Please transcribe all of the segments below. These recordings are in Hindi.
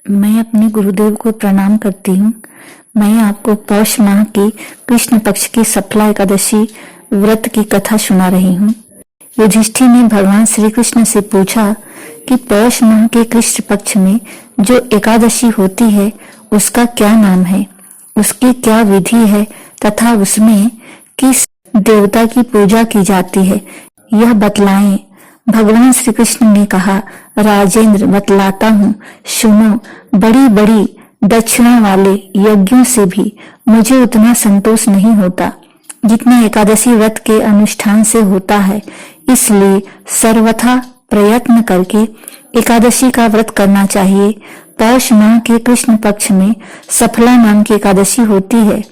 मैं अपने गुरुदेव को प्रणाम करती हूँ। मैं आपको पौष माह की कृष्ण पक्ष की सफला एकादशी व्रत की कथा सुना रही हूँ। युधिष्ठिर ने भगवान श्री कृष्ण से पूछा कि पौष माह के कृष्ण पक्ष में जो एकादशी होती है उसका क्या नाम है, उसकी क्या विधि है तथा उसमें किस देवता की पूजा की जाती है, यह बतलाएं। भगवान श्री कृष्ण ने कहा, राजेंद्र बतलाता हूँ, सुनो। बड़ी बड़ी दक्षिणा वाले यज्ञों से भी मुझे उतना संतोष नहीं होता जितना एकादशी व्रत के अनुष्ठान से होता है। इसलिए सर्वथा प्रयत्न करके एकादशी का व्रत करना चाहिए। पौष माह के कृष्ण पक्ष में सफला नाम की एकादशी होती है।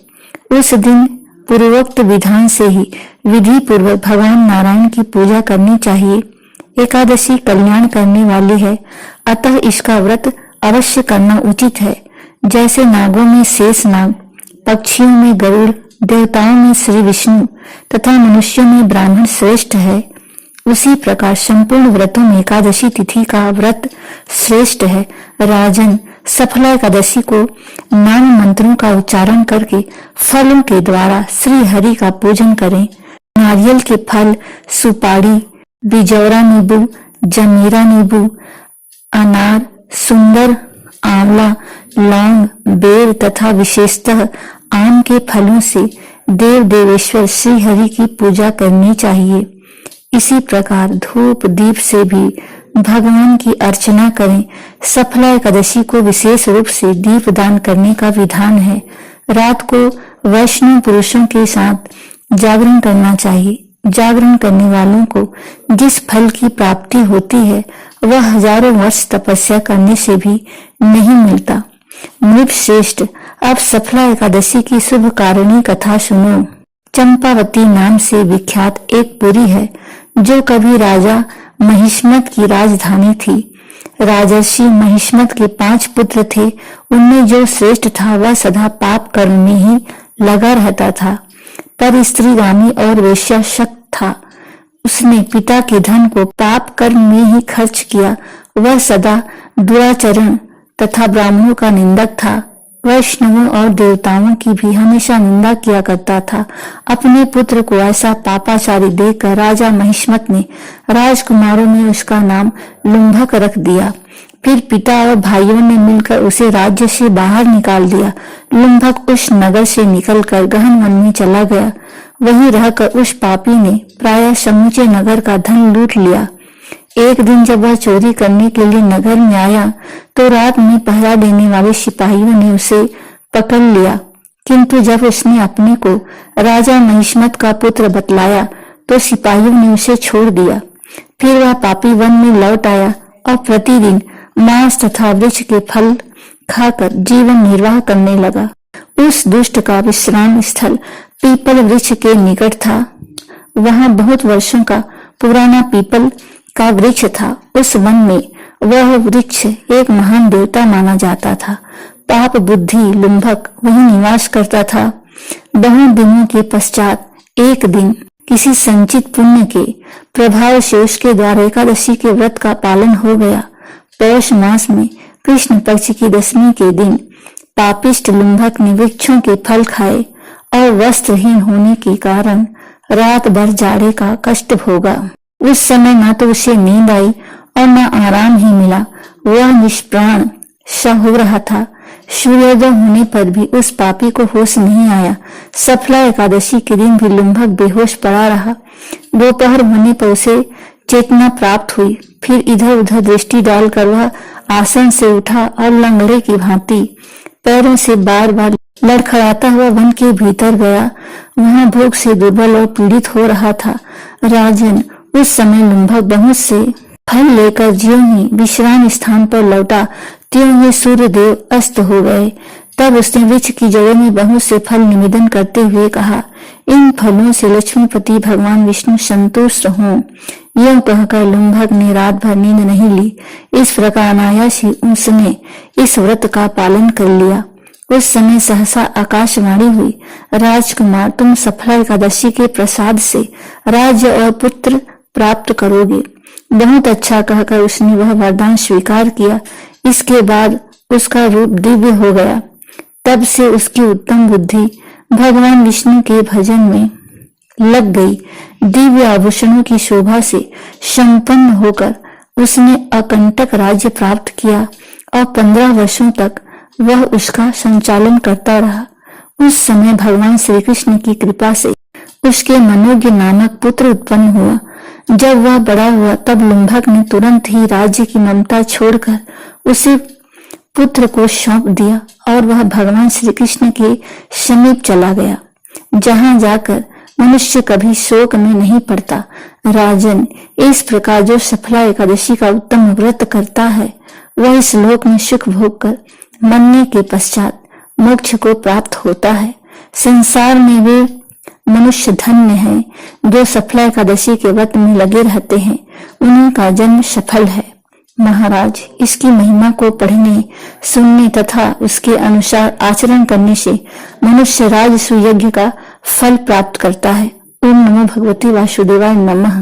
उस दिन पूर्वोक्त विधान से ही विधि पूर्वक भगवान नारायण की पूजा करनी चाहिए। एकादशी कल्याण करने वाली है, अतः इसका व्रत अवश्य करना उचित है। जैसे नागों में शेष नाग, पक्षियों में गरुड़, देवताओं में श्री विष्णु तथा मनुष्यों में ब्राह्मण श्रेष्ठ है, उसी प्रकार संपूर्ण व्रतों में एकादशी तिथि का व्रत श्रेष्ठ है। राजन, सफला एकादशी को नाम मंत्रों का उच्चारण करके फलों के द्वारा श्री हरि का पूजन करें। नारियल के फल, सुपारी, बिजौरा नींबू, जमीरा नींबू, अनार, सुंदर, आंवला, लौंग, बेर तथा विशेषतः आम के फलों से देव देवेश्वर श्री हरि की पूजा करनी चाहिए। इसी प्रकार धूप दीप से भी भगवान की अर्चना करें। सफला एकादशी को विशेष रूप से दीप दान करने का विधान है। रात को वैष्णव पुरुषों के साथ जागरण करना चाहिए। जागरण करने वालों को जिस फल की प्राप्ति होती है वह हजारों वर्ष तपस्या करने से भी नहीं मिलता। नृप श्रेष्ठ, अब सफला एकादशी की शुभ कारिणी कथा सुनो। चंपावती नाम से विख्यात एक पुरी है जो कभी राजा महिष्मत की राजधानी थी। राजर्षि महिष्मत के 5 पुत्र थे। उनमें जो श्रेष्ठ था वह सदा पाप कर्म में ही लगा रहता था, पर स्त्रीगामी और वेश्याशक्त था। उसने पिता के धन को पाप कर्म में ही खर्च किया। वह सदा दुराचरण तथा ब्राह्मणों का निंदक था। वैष्णवों और देवताओं की भी हमेशा निंदा किया करता था। अपने पुत्र को ऐसा पापाचारी देखकर राजा महिष्मत ने राजकुमारों में उसका नाम लुम्भक रख दिया। फिर पिता और भाइयों ने मिलकर उसे राज्य से बाहर निकाल दिया। लुम्भक उस नगर से निकलकर गहन वन में चला गया। वहीं रहकर उस पापी ने प्रायः समूचे नगर का धन लूट लिया। एक दिन जब वह चोरी करने के लिए नगर में आया तो रात में पहरा देने वाले सिपाहियों ने उसे पकड़ लिया, किंतु जब उसने अपने को राजा महिष्मत का पुत्र बतलाया तो सिपाहियों ने उसे छोड़ दिया। फिर वह पापी वन में लौट आया और प्रतिदिन मांस तथा वृक्ष के फल खाकर जीवन निर्वाह करने लगा। उस दुष्ट का विश्राम स्थल पीपल वृक्ष के निकट था। वहां बहुत वर्षों का पुराना पीपल का वृक्ष था। उस वन में वह वृक्ष एक महान देवता माना जाता था। पाप बुद्धि लुम्भक वहीं निवास करता था। बहुत दिनों के पश्चात एक दिन किसी संचित पुण्य के प्रभाव से उसके द्वारा एकादशी के व्रत का पालन हो गया। पौष मास में कृष्ण पक्ष की दशमी के दिन पापिष्ट लुम्भक ने वृक्षों के फल खाए और वस्त्रहीन होने के कारण रात भर जाड़े का कष्ट भोगा। उस समय न तो उसे नींद आई और न आराम ही मिला। वह निष्प्राण सा हो रहा था। सूर्योदय होने पर भी उस पापी को होश नहीं आया। सफला एकादशी के दिन भी लुम्भक बेहोश पड़ा रहा। दोपहर होने पर उसे चेतना प्राप्त हुई। फिर इधर उधर दृष्टि डालकर वह आसन से उठा और लंगड़े की भांति पैरों से बार बार लड़खड़ाता हुआ वन के भीतर गया। वहां भूख से दुर्बल और पीड़ित हो रहा था। राजन, उस समय लुम्भक बहुत से फल लेकर ज्यों ही विश्राम स्थान पर लौटा त्यों ही सूर्यदेव अस्त हो गए। तब उसने वृक्ष की जगह में बहुत से फल निवेदन करते हुए कहा, इन फलों से लक्ष्मीपति भगवान विष्णु संतुष्ट हों। यूं कहकर लुम्भक ने रात भर नींद नहीं ली। इस प्रकार अनायास ही उसने इस व्रत का पालन कर लिया। उस समय सहसा आकाशवाणी हुई, राजकुमार, तुम सफला एकादशी के प्रसाद से राज्य और पुत्र प्राप्त करोगे। बहुत अच्छा कहकर उसने वह वरदान स्वीकार किया। इसके बाद उसका रूप दिव्य हो गया। तब से उसकी उत्तम बुद्धि भगवान विष्णु के भजन में लग गई। दिव्य आभूषणों की शोभा से संपन्न होकर उसने अकंटक राज्य प्राप्त किया और 15 वर्षों तक वह उसका संचालन करता रहा। उस समय भगवान श्री कृष्ण की कृपा से उसके मनोज्ञ नामक पुत्र उत्पन्न हुआ। जब वह बड़ा हुआ तब लुम्भक ने तुरंत ही राज्य की ममता छोड़कर उसे पुत्र को सौंप दिया और वह भगवान श्री कृष्ण के समीप चला गया, जहां जाकर मनुष्य कभी शोक में नहीं पड़ता। राजन, इस प्रकार जो सफला एकादशी का उत्तम व्रत करता है वह इस लोक में सुख भोग कर मरने के पश्चात मोक्ष को प्राप्त होता है। संसार में वे मनुष्य धन्य है जो सफला एकादशी के व्रत में लगे रहते हैं, उन्हीं का जन्म सफल है। महाराज, इसकी महिमा को पढ़ने, सुनने तथा उसके अनुसार आचरण करने से मनुष्य राजसूय यज्ञ का फल प्राप्त करता है। ओम नमो भगवते वासुदेवाय नमः।